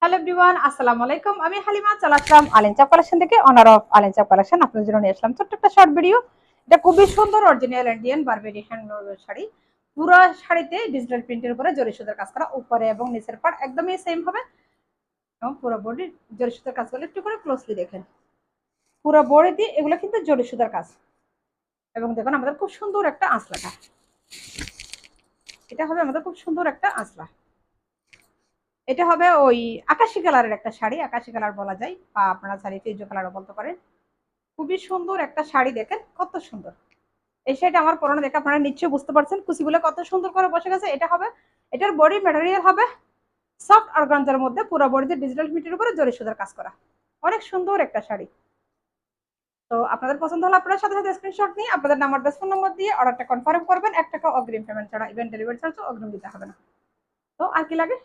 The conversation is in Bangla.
হ্যালো এভরিওয়ান, আসসালামু আলাইকুম। আমি হালিমা চলে আসলাম আলেনচাপ কালেকশন থেকে, অনার অফ আলেনচাপ কালেকশন। আপনাদের জন্য নিয়ে আসলাম ছোট্ট একটা শর্ট ভিডিও। এটা খুবই সুন্দর original Indian Burberry hand sari. পুরো শাড়িতে ডিজিটাল প্রিন্টের উপরে জরি সুতার কাজ করা, উপরে এবং নিচের পাড় একদমই সেম হবে এবং পুরো বডি জরি সুতার কাজ করলে একটু করে ক্লোজলি দেখেন। পুরো বডি দিয়ে এগুলো কিন্তু জরি সুতার কাজ। এবং দেখুন আমাদের খুব সুন্দর একটা আঁচলাটা, এটা হবে আমাদের খুব সুন্দর একটা আঁচলা। এটা হবে ওই আকাশি কালারের একটা শাড়ি, আকাশি কালার বলা যায় বা আপনারা শাড়ি ফিরোজা কালারও বলতে পারেন। খুবই সুন্দর একটা শাড়ি, দেখেন কত সুন্দর। এই শাড়িটা আমার পরনে দেখে আপনারা নিশ্চয়ই বুঝতে পারছেন কুচিগুলো কত সুন্দর করে বসে গেছে। এটা হবে, এটার বডি ম্যাটেরিয়াল হবে সফট অর্গানজার মধ্যে, পুরো বডিতে ডিজিটাল প্রিন্টের উপরে জরি সুতার কাজ করা। অনেক সুন্দর একটা শাড়ি। তো আপনাদের পছন্দ হলে আপনারা সাথে সাথে স্ক্রিনশট নিয়ে আপনাদের নাম্বার ফোন নম্বর দিয়ে অর্ডারটা কনফার্ম করবেন। 1 টাকা অগ্রিম পেমেন্ট ছাড়া, ইভেন্ট ডেলিভারি চার্জও অগ্রিম দিতে হবে না। তো আর কি লাগে,